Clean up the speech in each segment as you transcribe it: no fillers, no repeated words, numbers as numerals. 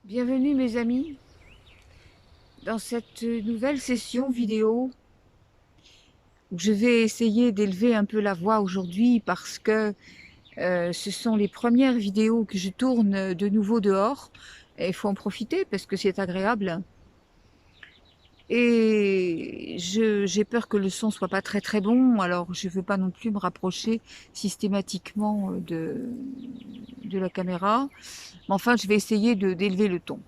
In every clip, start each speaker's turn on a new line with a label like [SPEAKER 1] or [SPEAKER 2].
[SPEAKER 1] Bienvenue mes amis dans cette nouvelle session vidéo où je vais essayer d'élever un peu la voix aujourd'hui parce que ce sont les premières vidéos que je tourne de nouveau dehors et il faut en profiter parce que c'est agréable et j'ai peur que le son soit pas très bon, alors je veux pas non plus me rapprocher systématiquement de la caméra, mais enfin je vais essayer d'élever le ton.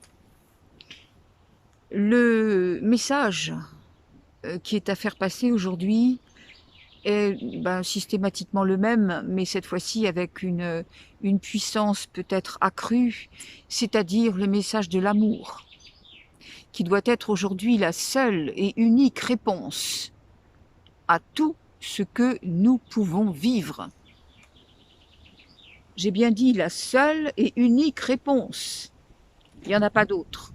[SPEAKER 1] Le message qui est à faire passer aujourd'hui est systématiquement le même, mais cette fois-ci avec une puissance peut-être accrue, c'est-à-dire le message de l'amour, qui doit être aujourd'hui la seule et unique réponse à tout ce que nous pouvons vivre. J'ai bien dit la seule et unique réponse. Il n'y en a pas d'autre.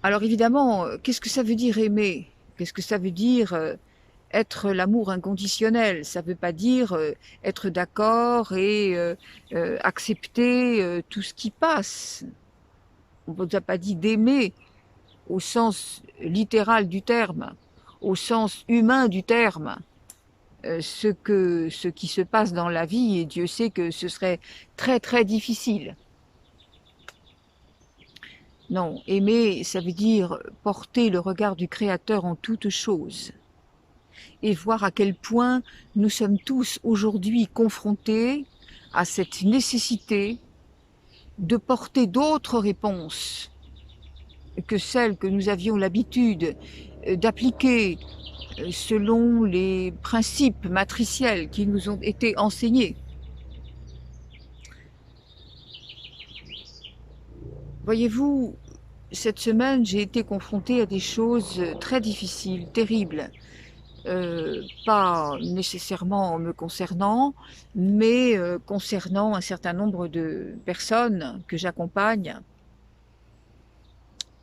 [SPEAKER 1] Alors évidemment, qu'est-ce que ça veut dire aimer? Qu'est-ce que ça veut dire être l'amour inconditionnel? Ça ne veut pas dire être d'accord et accepter tout ce qui passe. On ne vous a pas dit d'aimer au sens littéral du terme, au sens humain du terme, ce qui se passe dans la vie, et Dieu sait que ce serait très difficile. Non, aimer, ça veut dire porter le regard du Créateur en toutes choses et voir à quel point nous sommes tous aujourd'hui confrontés à cette nécessité de porter d'autres réponses que celles que nous avions l'habitude d'appliquer selon les principes matriciels qui nous ont été enseignés. Voyez-vous, cette semaine, j'ai été confrontée à des choses très difficiles, terribles. Pas nécessairement me concernant, mais concernant un certain nombre de personnes que j'accompagne.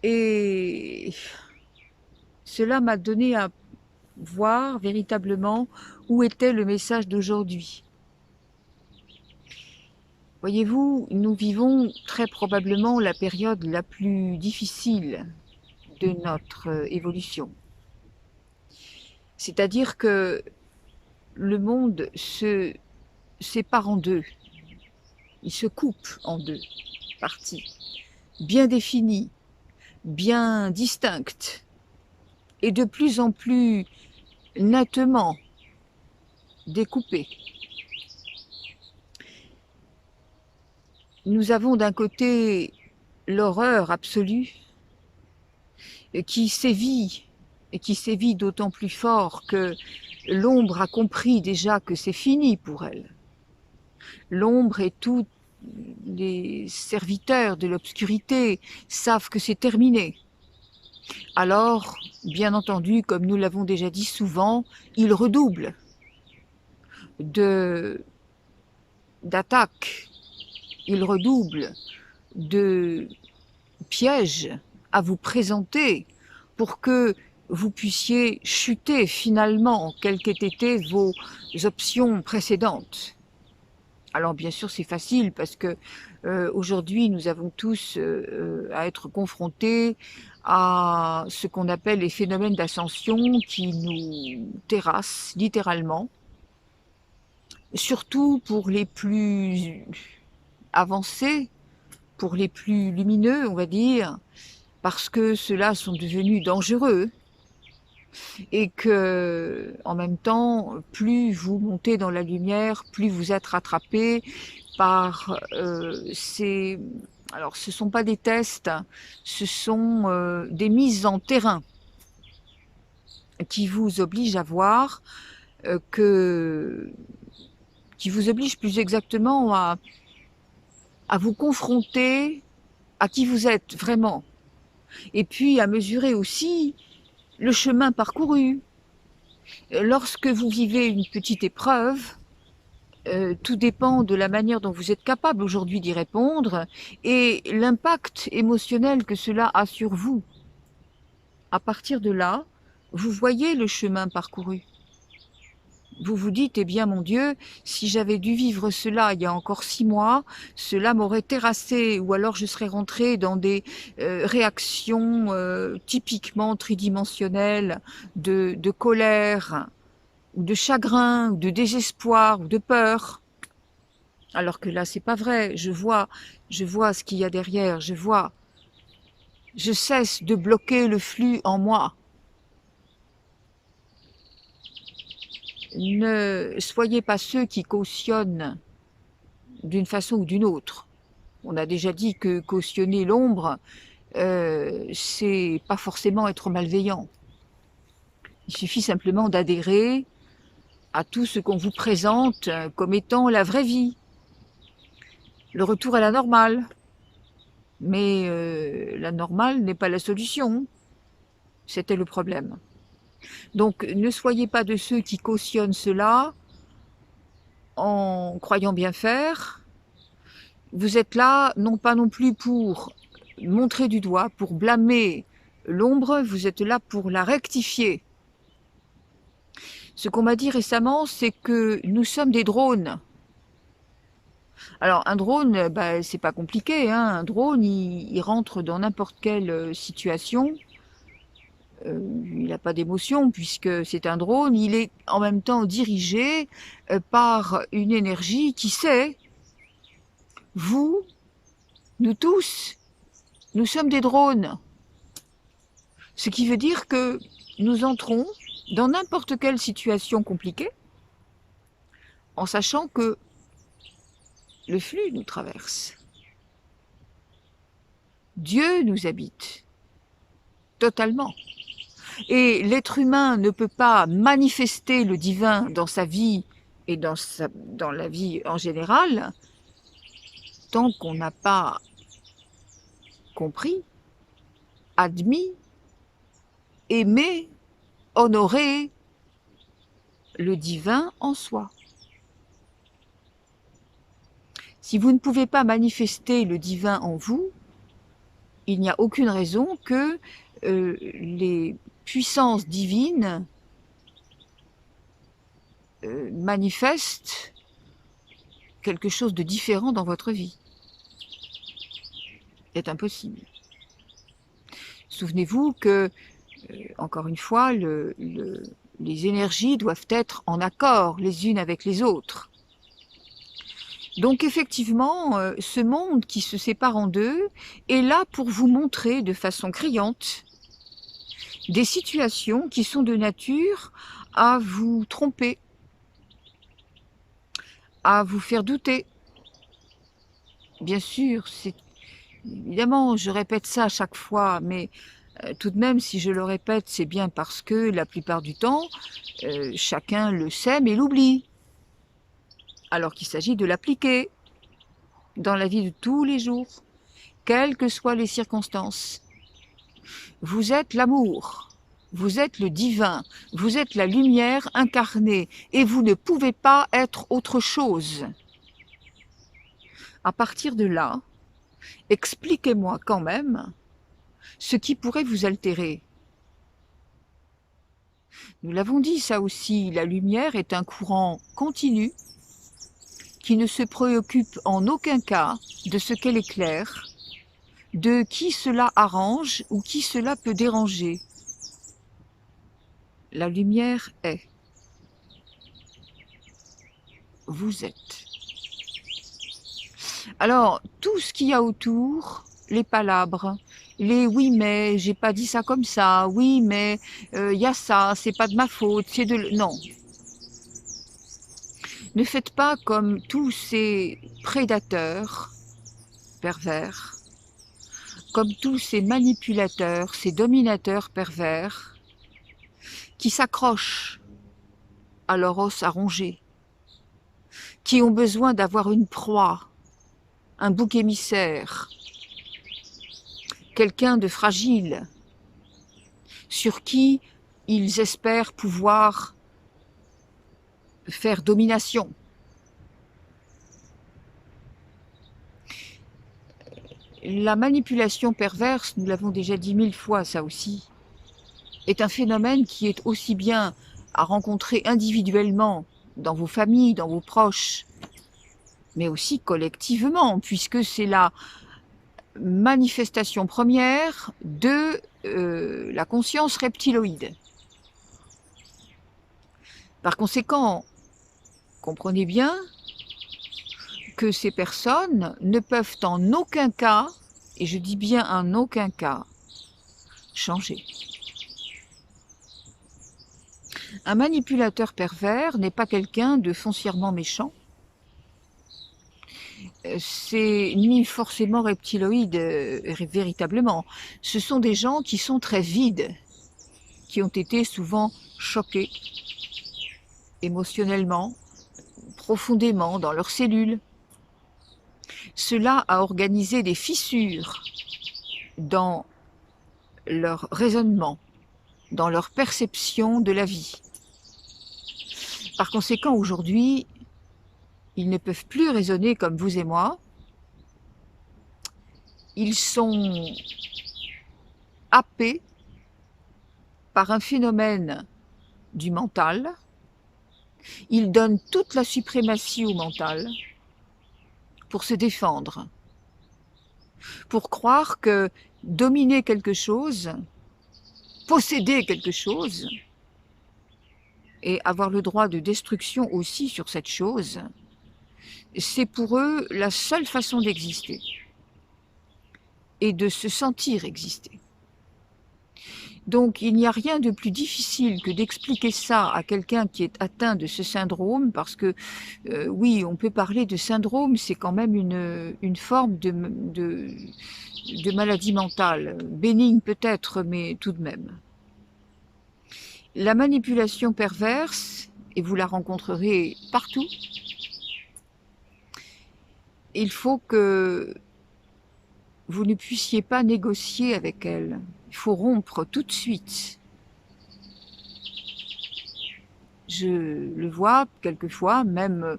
[SPEAKER 1] Et cela m'a donné à voir véritablement où était le message d'aujourd'hui. Voyez-vous, nous vivons très probablement la période la plus difficile de notre évolution. C'est-à-dire que le monde se sépare en deux. Il se coupe en deux parties, bien définies, bien distinctes, et de plus en plus nettement découpées. Nous avons d'un côté l'horreur absolue qui sévit, et qui sévit d'autant plus fort que l'ombre a compris déjà que c'est fini pour elle. L'ombre et tous les serviteurs de l'obscurité savent que c'est terminé. Alors, bien entendu, comme nous l'avons déjà dit souvent, ils redoublent d'attaques, ils redoublent de pièges à vous présenter pour que vous puissiez chuter finalement, quelles qu'aient été vos options précédentes. Alors bien sûr c'est facile parce que aujourd'hui nous avons tous à être confrontés à ce qu'on appelle les phénomènes d'ascension qui nous terrassent littéralement, surtout pour les plus avancés, pour les plus lumineux on va dire, parce que ceux-là sont devenus dangereux et que, en même temps, plus vous montez dans la lumière, plus vous êtes rattrapé par ces... Alors, ce ne sont pas des tests, ce sont des mises en terrain qui vous obligent à voir qui vous obligent plus exactement à vous confronter à qui vous êtes vraiment, et puis à mesurer aussi le chemin parcouru. Lorsque vous vivez une petite épreuve, tout dépend de la manière dont vous êtes capable aujourd'hui d'y répondre et l'impact émotionnel que cela a sur vous. À partir de là, vous voyez le chemin parcouru. Vous vous dites, eh bien mon Dieu, si j'avais dû vivre cela il y a encore 6 mois, cela m'aurait terrassé, ou alors je serais rentrée dans des réactions typiquement tridimensionnelles de colère, ou de chagrin, ou de désespoir, ou de peur. Alors que là, c'est pas vrai. Je vois ce qu'il y a derrière. Je cesse de bloquer le flux en moi. Ne soyez pas ceux qui cautionnent d'une façon ou d'une autre. On a déjà dit que cautionner l'ombre, c'est pas forcément être malveillant. Il suffit simplement d'adhérer à tout ce qu'on vous présente comme étant la vraie vie, le retour à la normale. Mais la normale n'est pas la solution. C'était le problème. Donc ne soyez pas de ceux qui cautionnent cela en croyant bien faire. Vous êtes là, non pas non plus pour montrer du doigt, pour blâmer l'ombre, vous êtes là pour la rectifier. Ce qu'on m'a dit récemment, c'est que nous sommes des drones. Alors un drone, bah, c'est pas compliqué, hein. Un drone, il rentre dans n'importe quelle situation. Il n'a pas d'émotion puisque c'est un drone. Il est en même temps dirigé par une énergie qui sait, vous, nous tous, nous sommes des drones. Ce qui veut dire que nous entrons dans n'importe quelle situation compliquée en sachant que le flux nous traverse. Dieu nous habite totalement. Et l'être humain ne peut pas manifester le divin dans sa vie et dans la vie en général tant qu'on n'a pas compris, admis, aimé, honoré le divin en soi. Si vous ne pouvez pas manifester le divin en vous, il n'y a aucune raison que les puissances divines manifestent quelque chose de différent dans votre vie. C'est impossible. Souvenez-vous que, encore une fois, les énergies doivent être en accord les unes avec les autres. Donc effectivement, ce monde qui se sépare en deux est là pour vous montrer de façon criante des situations qui sont de nature à vous tromper, à vous faire douter. Bien sûr, évidemment, je répète ça à chaque fois, mais tout de même, si je le répète, c'est bien parce que la plupart du temps, chacun le sait mais l'oublie, alors qu'il s'agit de l'appliquer dans la vie de tous les jours, quelles que soient les circonstances. Vous êtes l'amour, vous êtes le divin, vous êtes la lumière incarnée et vous ne pouvez pas être autre chose. À partir de là, expliquez-moi quand même ce qui pourrait vous altérer. Nous l'avons dit ça aussi, la lumière est un courant continu qui ne se préoccupe en aucun cas de ce qu'elle éclaire, de qui cela arrange ou qui cela peut déranger. La lumière est. Vous êtes. Alors, tout ce qu'il y a autour, les palabres, les oui mais, j'ai pas dit ça comme ça, oui mais, il y a ça, c'est pas de ma faute, c'est de... Non. Ne faites pas comme tous ces prédateurs pervers, comme tous ces manipulateurs, ces dominateurs pervers, qui s'accrochent à leur os à ronger, qui ont besoin d'avoir une proie, un bouc émissaire, quelqu'un de fragile, sur qui ils espèrent pouvoir faire domination. La manipulation perverse, nous l'avons déjà dit 1000 fois ça aussi, est un phénomène qui est aussi bien à rencontrer individuellement dans vos familles, dans vos proches, mais aussi collectivement, puisque c'est la manifestation première de la conscience reptiloïde. Par conséquent, comprenez bien que ces personnes ne peuvent en aucun cas, et je dis bien en aucun cas, changer. Un manipulateur pervers n'est pas quelqu'un de foncièrement méchant, c'est ni forcément reptiloïde véritablement. Ce sont des gens qui sont très vides, qui ont été souvent choqués émotionnellement, profondément dans leurs cellules. Cela a organisé des fissures dans leur raisonnement, dans leur perception de la vie. Par conséquent, aujourd'hui, ils ne peuvent plus raisonner comme vous et moi. Ils sont happés par un phénomène du mental. Ils donnent toute la suprématie au mental pour se défendre, pour croire que dominer quelque chose, posséder quelque chose, et avoir le droit de destruction aussi sur cette chose, c'est pour eux la seule façon d'exister et de se sentir exister. Donc il n'y a rien de plus difficile que d'expliquer ça à quelqu'un qui est atteint de ce syndrome, parce que oui, on peut parler de syndrome, c'est quand même une forme de maladie mentale, bénigne peut-être, mais tout de même. La manipulation perverse, et vous la rencontrerez partout, il faut que vous ne puissiez pas négocier avec elle. Il faut rompre tout de suite. Je le vois quelquefois, même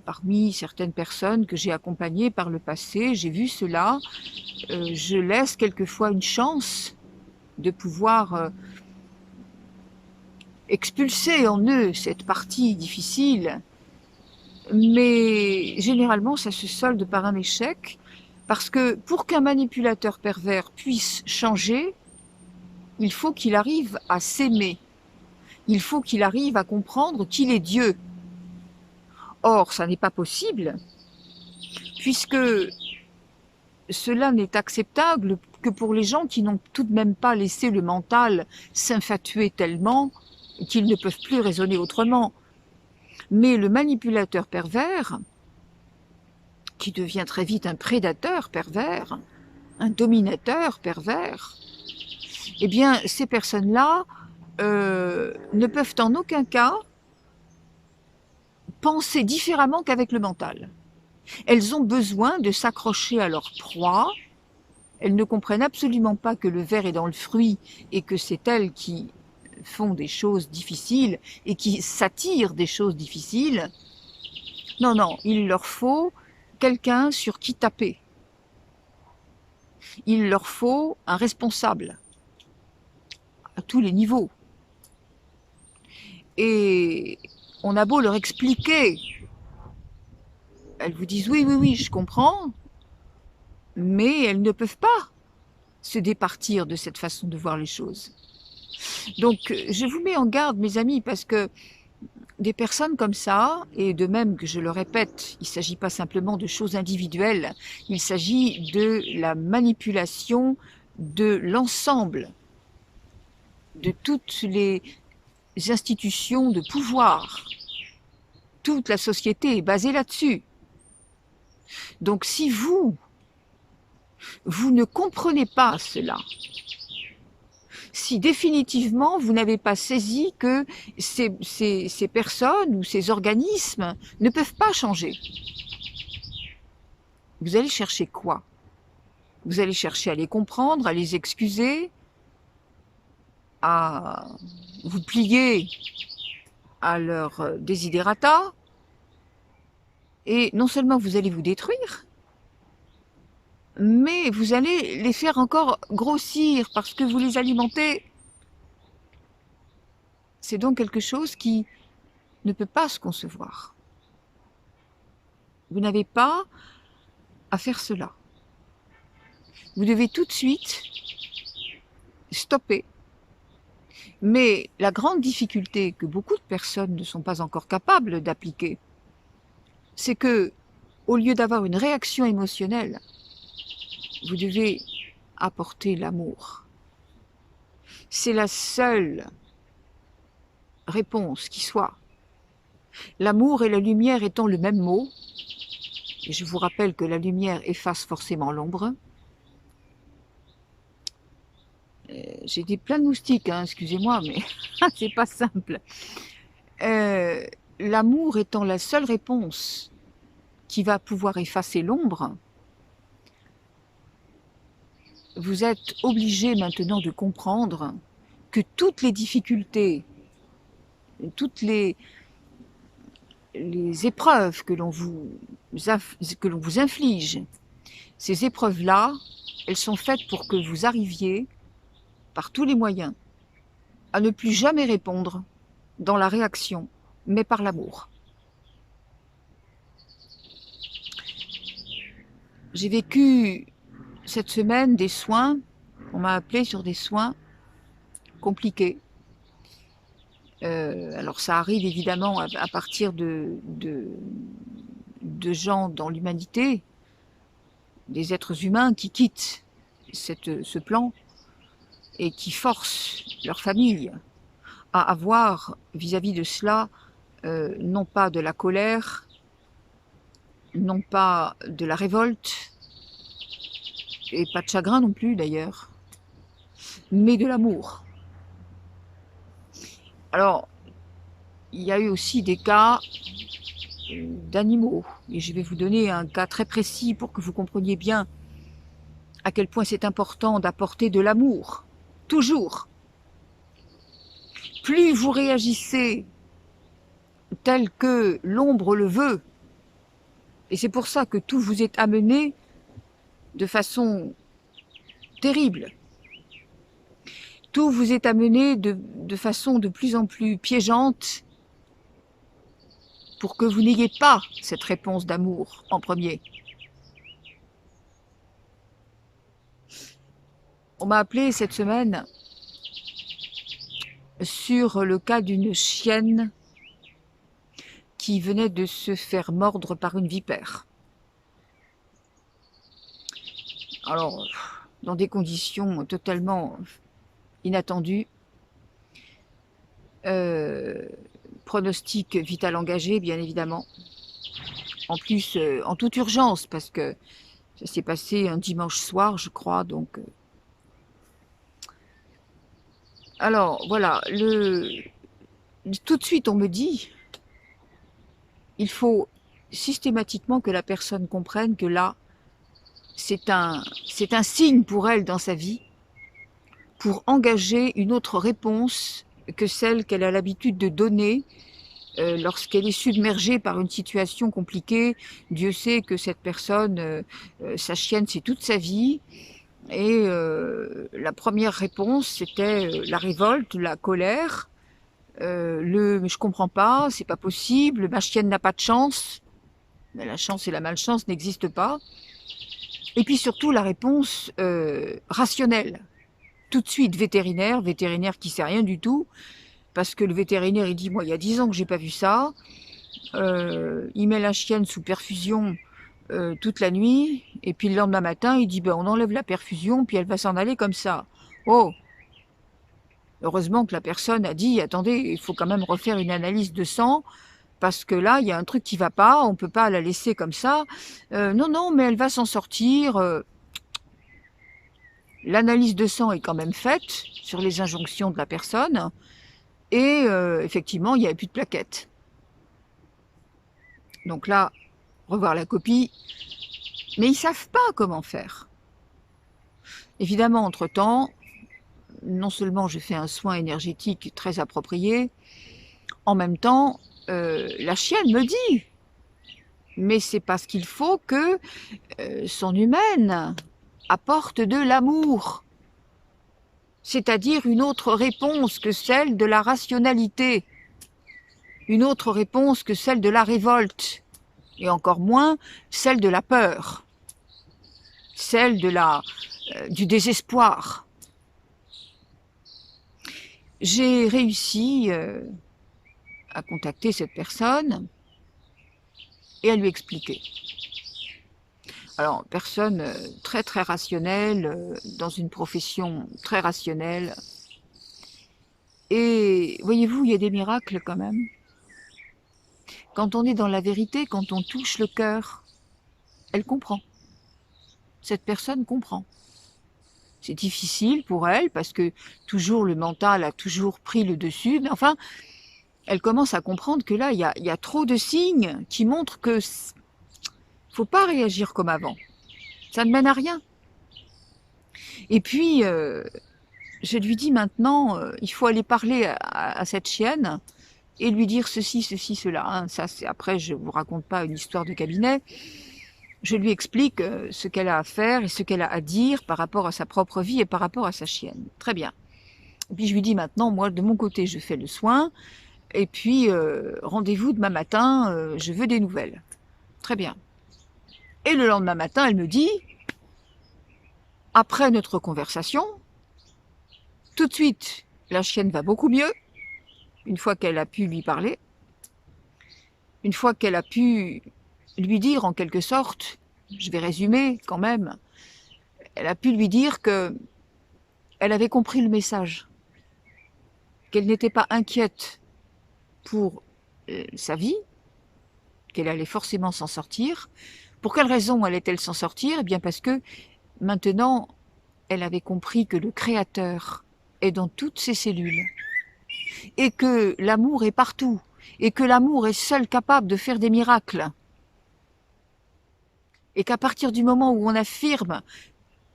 [SPEAKER 1] parmi certaines personnes que j'ai accompagnées par le passé, j'ai vu cela. Je laisse quelquefois une chance de pouvoir expulser en eux cette partie difficile, mais généralement ça se solde par un échec, parce que pour qu'un manipulateur pervers puisse changer, il faut qu'il arrive à s'aimer, il faut qu'il arrive à comprendre qu'il est Dieu. Or, ça n'est pas possible, puisque cela n'est acceptable que pour les gens qui n'ont tout de même pas laissé le mental s'infatuer tellement qu'ils ne peuvent plus raisonner autrement. Mais le manipulateur pervers, qui devient très vite un prédateur pervers, un dominateur pervers, eh bien, ces personnes-là ne peuvent en aucun cas penser différemment qu'avec le mental. Elles ont besoin de s'accrocher à leur proie. Elles ne comprennent absolument pas que le ver est dans le fruit et que c'est elles qui font des choses difficiles et qui s'attirent des choses difficiles. Non, non, il leur faut quelqu'un sur qui taper. Il leur faut un responsable à tous les niveaux. Et on a beau leur expliquer, elles vous disent oui, oui, oui, je comprends, mais elles ne peuvent pas se départir de cette façon de voir les choses. Donc, je vous mets en garde, mes amis, parce que des personnes comme ça, et de même que je le répète, il ne s'agit pas simplement de choses individuelles, il s'agit de la manipulation de l'ensemble de toutes les institutions de pouvoir. Toute la société est basée là-dessus. Donc si vous ne comprenez pas cela, si définitivement vous n'avez pas saisi que ces personnes ou ces organismes ne peuvent pas changer, vous allez chercher quoi? Vous allez chercher à les comprendre, à les excuser, à vous plier à leur desiderata, et non seulement vous allez vous détruire, mais vous allez les faire encore grossir parce que vous les alimentez. C'est donc quelque chose qui ne peut pas se concevoir. Vous n'avez pas à faire cela. Vous devez tout de suite stopper. Mais la grande difficulté que beaucoup de personnes ne sont pas encore capables d'appliquer, c'est que, au lieu d'avoir une réaction émotionnelle, vous devez apporter l'amour. C'est la seule réponse qui soit. L'amour et la lumière étant le même mot, et je vous rappelle que la lumière efface forcément l'ombre. J'ai des plein de moustiques, hein, excusez-moi, mais c'est pas simple. L'amour étant la seule réponse qui va pouvoir effacer l'ombre, vous êtes obligé maintenant de comprendre que toutes les difficultés, toutes les épreuves que l'on vous inflige, ces épreuves-là, elles sont faites pour que vous arriviez, par tous les moyens, à ne plus jamais répondre dans la réaction, mais par l'amour. J'ai vécu cette semaine des soins, on m'a appelé sur des soins compliqués. Alors ça arrive évidemment à partir de gens dans l'humanité, des êtres humains qui quittent ce plan et qui forcent leur famille à avoir vis-à-vis de cela non pas de la colère, non pas de la révolte, et pas de chagrin non plus d'ailleurs, mais de l'amour. Alors, il y a eu aussi des cas d'animaux, et je vais vous donner un cas très précis pour que vous compreniez bien à quel point c'est important d'apporter de l'amour, toujours. Plus vous réagissez tel que l'ombre le veut, et c'est pour ça que tout vous est amené de façon terrible. Tout vous est amené de façon de plus en plus piégeante pour que vous n'ayez pas cette réponse d'amour en premier. On m'a appelé cette semaine sur le cas d'une chienne qui venait de se faire mordre par une vipère. Alors, dans des conditions totalement inattendues, pronostic vital engagé, bien évidemment. En plus, en toute urgence, parce que ça s'est passé un dimanche soir, je crois, donc... Alors, voilà, tout de suite, on me dit, il faut systématiquement que la personne comprenne que là, c'est un signe pour elle dans sa vie, pour engager une autre réponse que celle qu'elle a l'habitude de donner lorsqu'elle est submergée par une situation compliquée. Dieu sait que cette personne, sa chienne, c'est toute sa vie. Et la première réponse, c'était la révolte, la colère, mais je comprends pas, c'est pas possible, ma chienne n'a pas de chance. Mais la chance et la malchance n'existent pas. Et puis surtout la réponse rationnelle. Tout de suite vétérinaire qui sait rien du tout, parce que le vétérinaire il dit, moi il y a 10 ans que j'ai pas vu ça, il met la chienne sous perfusion toute la nuit, et puis le lendemain matin il dit, ben, on enlève la perfusion, puis elle va s'en aller comme ça. Oh, heureusement que la personne a dit, attendez, il faut quand même refaire une analyse de sang, parce que là, il y a un truc qui va pas, on peut pas la laisser comme ça. Non, mais elle va s'en sortir. L'analyse de sang est quand même faite sur les injonctions de la personne, et effectivement, il n'y avait plus de plaquettes. Donc là, revoir la copie, mais ils ne savent pas comment faire. Évidemment, entre-temps, non seulement je fais un soin énergétique très approprié, en même temps, la chienne me dit, mais c'est parce qu'il faut que son humaine apporte de l'amour, c'est-à-dire une autre réponse que celle de la rationalité. une autre réponse que celle de la révolte, et encore moins celle de la peur, celle du désespoir. J'ai réussi à contacter cette personne et à lui expliquer. Alors, personne très très rationnelle, dans une profession très rationnelle. Et voyez-vous, il y a des miracles quand même. Quand on est dans la vérité, quand on touche le cœur, elle comprend. Cette personne comprend. C'est difficile pour elle parce que toujours le mental a toujours pris le dessus. Mais enfin, elle commence à comprendre que là, il y a trop de signes qui montrent que faut pas réagir comme avant. Ça ne mène à rien. Et puis, je lui dis maintenant, il faut aller parler à cette chienne et lui dire ceci, ceci, cela. Hein. Ça, c'est après, je vous raconte pas une histoire de cabinet. Je lui explique ce qu'elle a à faire et ce qu'elle a à dire par rapport à sa propre vie et par rapport à sa chienne. Très bien. Et puis je lui dis maintenant, moi, de mon côté, je fais le soin. Et puis, rendez-vous demain matin, je veux des nouvelles. Très bien. Et le lendemain matin, elle me dit, après notre conversation, tout de suite, la chienne va beaucoup mieux, une fois qu'elle a pu lui parler, une fois qu'elle a pu lui dire en quelque sorte, je vais résumer quand même, elle a pu lui dire que elle avait compris le message, qu'elle n'était pas inquiète pour sa vie, qu'elle allait forcément s'en sortir. Pour quelle raison allait-elle s'en sortir? Eh bien parce que maintenant, elle avait compris que le Créateur est dans toutes ses cellules et que l'amour est partout et que l'amour est seul capable de faire des miracles. Et qu'à partir du moment où on affirme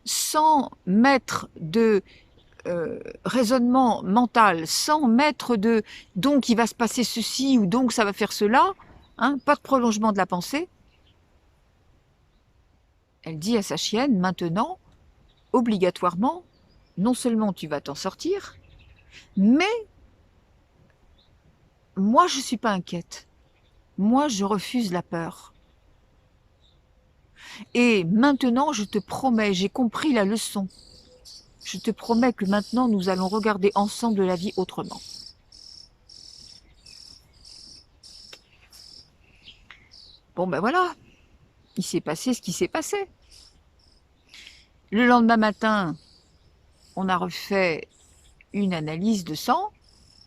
[SPEAKER 1] sans mettre de raisonnement mental, sans mettre de « donc il va se passer ceci » ou « donc ça va faire cela », hein, pas de prolongement de la pensée, elle dit à sa chienne, maintenant, obligatoirement, non seulement tu vas t'en sortir, mais moi je ne suis pas inquiète. Moi je refuse la peur. Et maintenant je te promets, j'ai compris la leçon. Je te promets que maintenant nous allons regarder ensemble la vie autrement. Bon ben voilà, il s'est passé ce qui s'est passé. Le lendemain matin, on a refait une analyse de sang,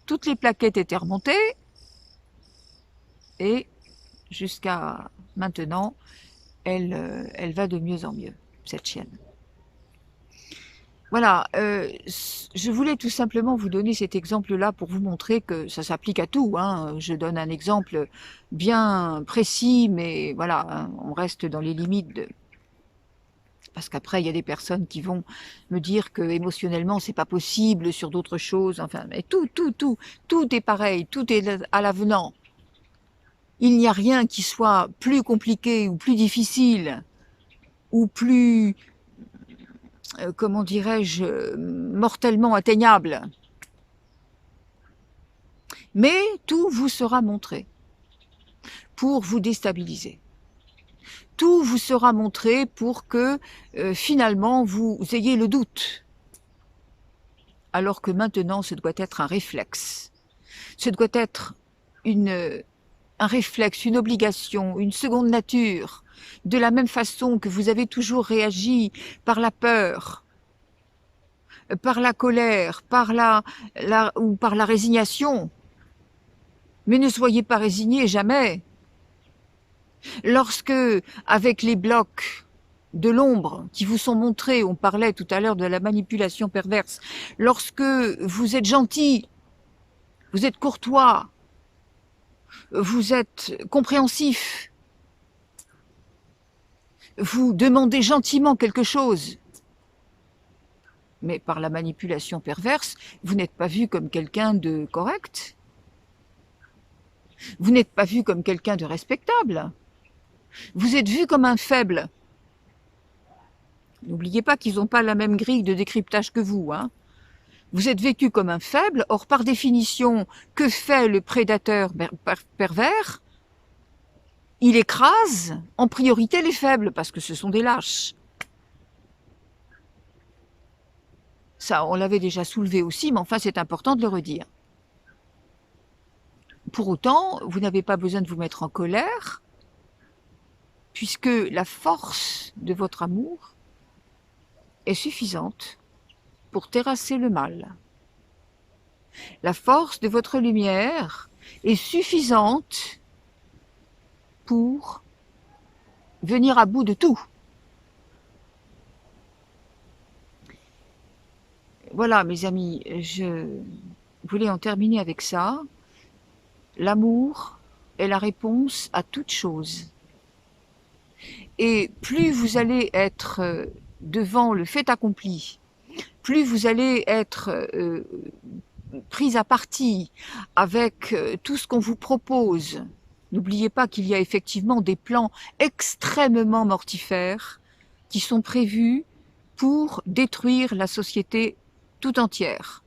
[SPEAKER 1] toutes les plaquettes étaient remontées, et jusqu'à maintenant, elle va de mieux en mieux, cette chienne. Voilà, je voulais tout simplement vous donner cet exemple-là pour vous montrer que ça s'applique à tout. Hein. Je donne un exemple bien précis, mais voilà, hein, on reste dans les limites de... Parce qu'après, il y a des personnes qui vont me dire que émotionnellement, c'est pas possible sur d'autres choses. Enfin, mais tout est pareil, tout est à l'avenant. Il n'y a rien qui soit plus compliqué ou plus difficile ou plus, comment dirais-je, mortellement atteignable. Mais tout vous sera montré pour vous déstabiliser. Tout vous sera montré pour que finalement vous ayez le doute. Alors que maintenant, ce doit être un réflexe. Ce doit être un réflexe, une obligation, une seconde nature. De la même façon que vous avez toujours réagi par la peur, par la colère, ou par la résignation. Mais ne soyez pas résignés, jamais. Lorsque, avec les blocs de l'ombre qui vous sont montrés, on parlait tout à l'heure de la manipulation perverse, lorsque vous êtes gentil, vous êtes courtois, vous êtes compréhensif, vous demandez gentiment quelque chose, mais par la manipulation perverse, vous n'êtes pas vu comme quelqu'un de correct, vous n'êtes pas vu comme quelqu'un de respectable, vous êtes vu comme un faible. N'oubliez pas qu'ils n'ont pas la même grille de décryptage que vous, hein. Vous êtes vécu comme un faible. Or, par définition, que fait le prédateur pervers? Il écrase en priorité les faibles, parce que ce sont des lâches. Ça, on l'avait déjà soulevé aussi, mais enfin, c'est important de le redire. Pour autant, vous n'avez pas besoin de vous mettre en colère, puisque la force de votre amour est suffisante pour terrasser le mal. La force de votre lumière est suffisante pour venir à bout de tout. Voilà, mes amis, je voulais en terminer avec ça. L'amour est la réponse à toute chose. Et plus vous allez être devant le fait accompli, plus vous allez être prise à partie avec tout ce qu'on vous propose. N'oubliez pas qu'il y a effectivement des plans extrêmement mortifères qui sont prévus pour détruire la société tout entière.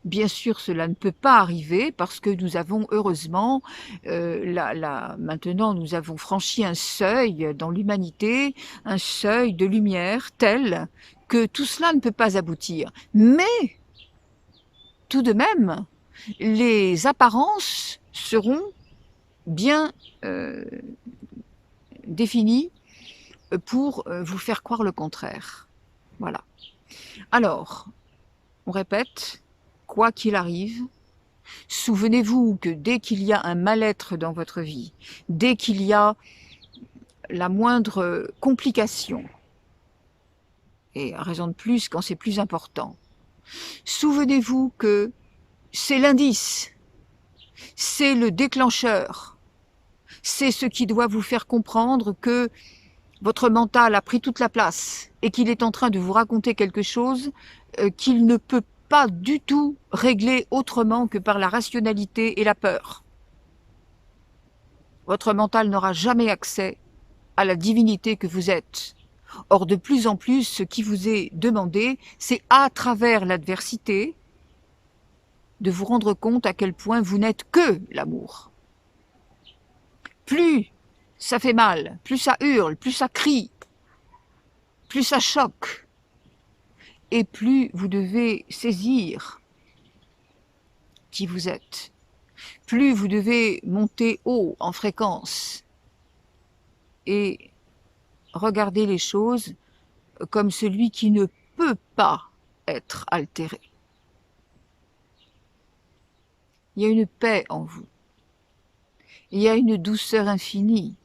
[SPEAKER 1] Bien sûr, cela ne peut pas arriver parce que nous avons heureusement, maintenant nous avons franchi un seuil dans l'humanité, un seuil de lumière tel que tout cela ne peut pas aboutir. Mais, tout de même, les apparences seront bien définies pour vous faire croire le contraire. Voilà. Alors, on répète, quoi qu'il arrive, souvenez-vous que dès qu'il y a un mal-être dans votre vie, dès qu'il y a la moindre complication, et à raison de plus quand c'est plus important, souvenez-vous que c'est l'indice, c'est le déclencheur, c'est ce qui doit vous faire comprendre que votre mental a pris toute la place et qu'il est en train de vous raconter quelque chose qu'il ne peut pas du tout régler autrement que par la rationalité et la peur. Votre mental n'aura jamais accès à la divinité que vous êtes. Or, de plus en plus, ce qui vous est demandé, c'est à travers l'adversité de vous rendre compte à quel point vous n'êtes que l'amour. Plus ça fait mal, plus ça hurle, plus ça crie, plus ça choque, et plus vous devez saisir qui vous êtes. Plus vous devez monter haut en fréquence et regarder les choses comme celui qui ne peut pas être altéré. Il y a une paix en vous. Il y a une douceur infinie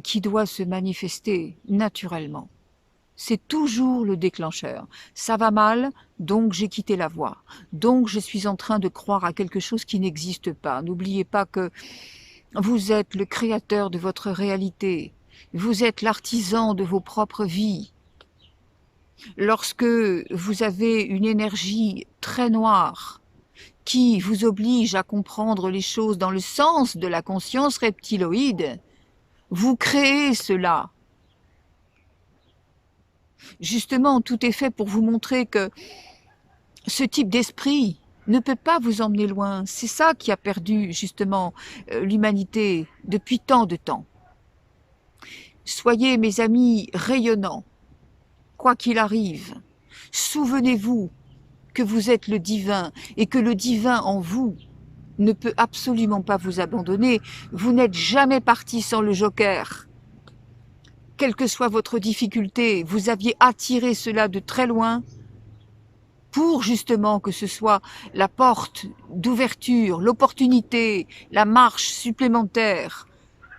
[SPEAKER 1] qui doit se manifester naturellement. C'est toujours le déclencheur. Ça va mal, donc j'ai quitté la voie. Donc je suis en train de croire à quelque chose qui n'existe pas. N'oubliez pas que vous êtes le créateur de votre réalité. Vous êtes l'artisan de vos propres vies. Lorsque vous avez une énergie très noire qui vous oblige à comprendre les choses dans le sens de la conscience reptiloïde, vous créez cela. Justement, tout est fait pour vous montrer que ce type d'esprit ne peut pas vous emmener loin. C'est ça qui a perdu justement l'humanité depuis tant de temps. Soyez, mes amis, rayonnants, quoi qu'il arrive. Souvenez-vous que vous êtes le divin et que le divin en vous ne peut absolument pas vous abandonner. Vous n'êtes jamais parti sans le joker. Quelle que soit votre difficulté, vous aviez attiré cela de très loin pour justement que ce soit la porte d'ouverture, l'opportunité, la marche supplémentaire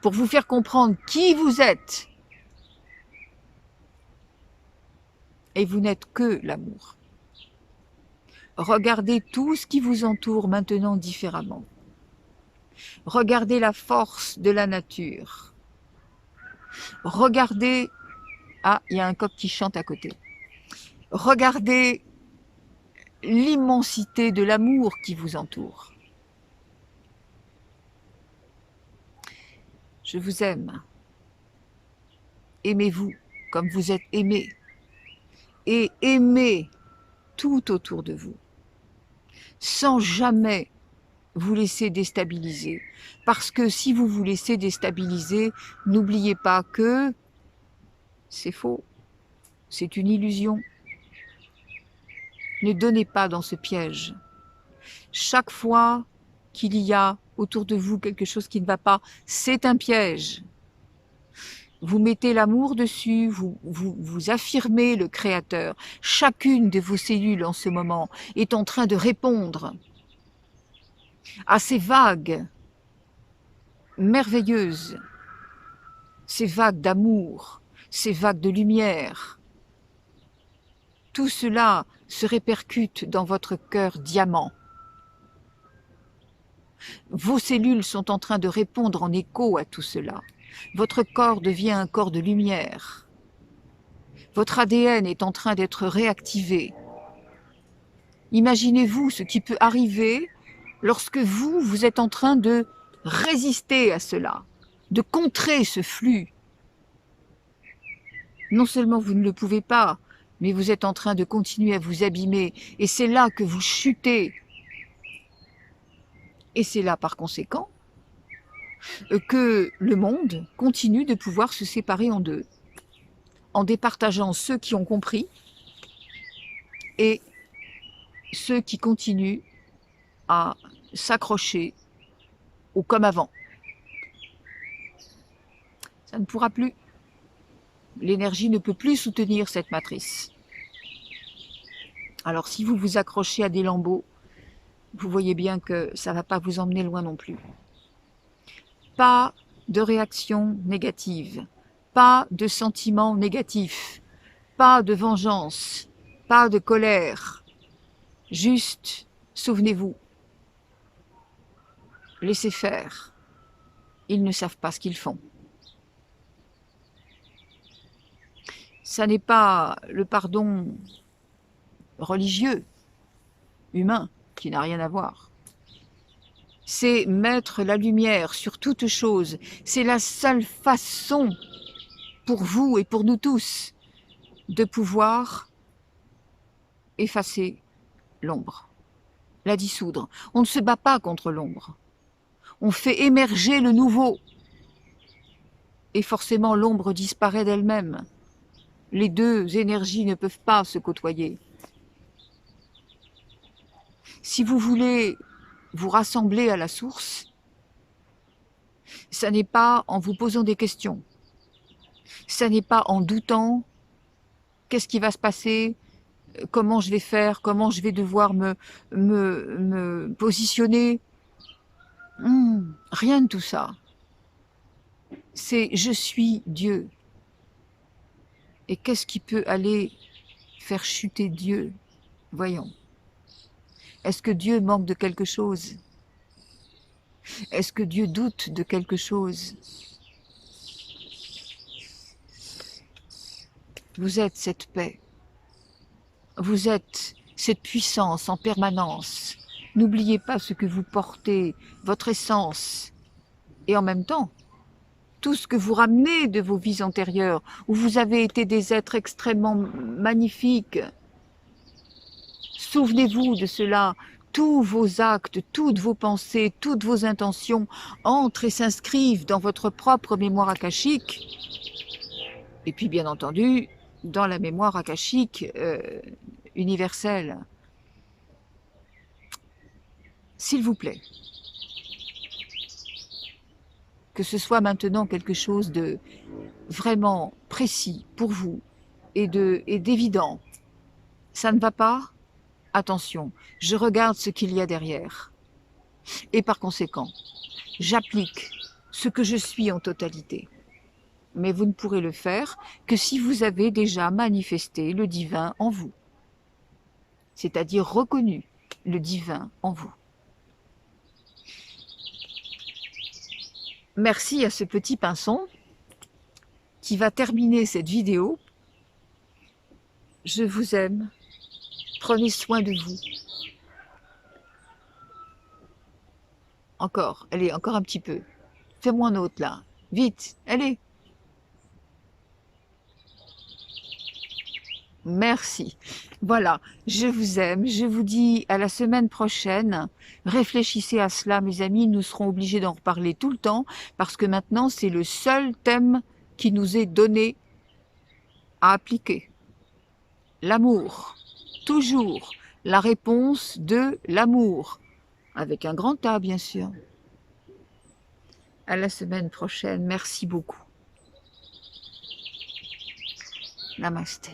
[SPEAKER 1] pour vous faire comprendre qui vous êtes. Et vous n'êtes que l'amour. Regardez tout ce qui vous entoure maintenant différemment. Regardez la force de la nature. Regardez... Ah, il y a un coq qui chante à côté. Regardez l'immensité de l'amour qui vous entoure. Je vous aime. Aimez-vous comme vous êtes aimé. Et aimez tout autour de vous, sans jamais vous laisser déstabiliser. Parce que si vous vous laissez déstabiliser, n'oubliez pas que c'est faux, c'est une illusion. Ne donnez pas dans ce piège. Chaque fois qu'il y a autour de vous quelque chose qui ne va pas, c'est un piège. Vous mettez l'amour dessus, vous affirmez le Créateur. Chacune de vos cellules en ce moment est en train de répondre à ces vagues merveilleuses, ces vagues d'amour, ces vagues de lumière. Tout cela se répercute dans votre cœur diamant. Vos cellules sont en train de répondre en écho à tout cela. Votre corps devient un corps de lumière. Votre ADN est en train d'être réactivé. Imaginez-vous ce qui peut arriver lorsque vous êtes en train de résister à cela, de contrer ce flux. Non seulement vous ne le pouvez pas, mais vous êtes en train de continuer à vous abîmer, et c'est là que vous chutez. Et c'est là, par conséquent, que le monde continue de pouvoir se séparer en deux, en départageant ceux qui ont compris et ceux qui continuent à s'accrocher au comme avant. Ça ne pourra plus. L'énergie ne peut plus soutenir cette matrice. Alors si vous vous accrochez à des lambeaux, vous voyez bien que ça ne va pas vous emmener loin non plus. Pas de réaction négative, pas de sentiments négatifs, pas de vengeance, pas de colère. Juste, souvenez-vous, laissez faire. Ils ne savent pas ce qu'ils font. Ça n'est pas le pardon religieux, humain, qui n'a rien à voir. C'est mettre la lumière sur toute chose. C'est la seule façon pour vous et pour nous tous de pouvoir effacer l'ombre, la dissoudre. On ne se bat pas contre l'ombre. On fait émerger le nouveau. Et forcément, l'ombre disparaît d'elle-même. Les deux énergies ne peuvent pas se côtoyer. Si vous voulez vous rassembler à la source, ça n'est pas en vous posant des questions. Ça n'est pas en doutant qu'est-ce qui va se passer, comment je vais faire, comment je vais devoir me positionner. Rien de tout ça. C'est je suis Dieu. Et qu'est-ce qui peut aller faire chuter Dieu? Voyons. Est-ce que Dieu manque de quelque chose? Est-ce que Dieu doute de quelque chose? Vous êtes cette paix. Vous êtes cette puissance en permanence. N'oubliez pas ce que vous portez, votre essence. Et en même temps, tout ce que vous ramenez de vos vies antérieures, où vous avez été des êtres extrêmement magnifiques. Souvenez-vous de cela. Tous vos actes, toutes vos pensées, toutes vos intentions entrent et s'inscrivent dans votre propre mémoire akashique. Et puis, bien entendu, dans la mémoire akashique universelle. S'il vous plaît, que ce soit maintenant quelque chose de vraiment précis pour vous et d'évident. Ça ne va pas? Attention, je regarde ce qu'il y a derrière. Et par conséquent, j'applique ce que je suis en totalité. Mais vous ne pourrez le faire que si vous avez déjà manifesté le divin en vous. C'est-à-dire reconnu le divin en vous. Merci à ce petit pinson qui va terminer cette vidéo. Je vous aime. Prenez soin de vous. Encore, allez, encore un petit peu. Fais-moi un autre là. Vite, allez. Merci. Voilà, je vous aime. Je vous dis à la semaine prochaine. Réfléchissez à cela, mes amis. Nous serons obligés d'en reparler tout le temps parce que maintenant, c'est le seul thème qui nous est donné à appliquer. L'amour. Toujours la réponse de l'amour. Avec un grand A, bien sûr. À la semaine prochaine. Merci beaucoup. Namasté.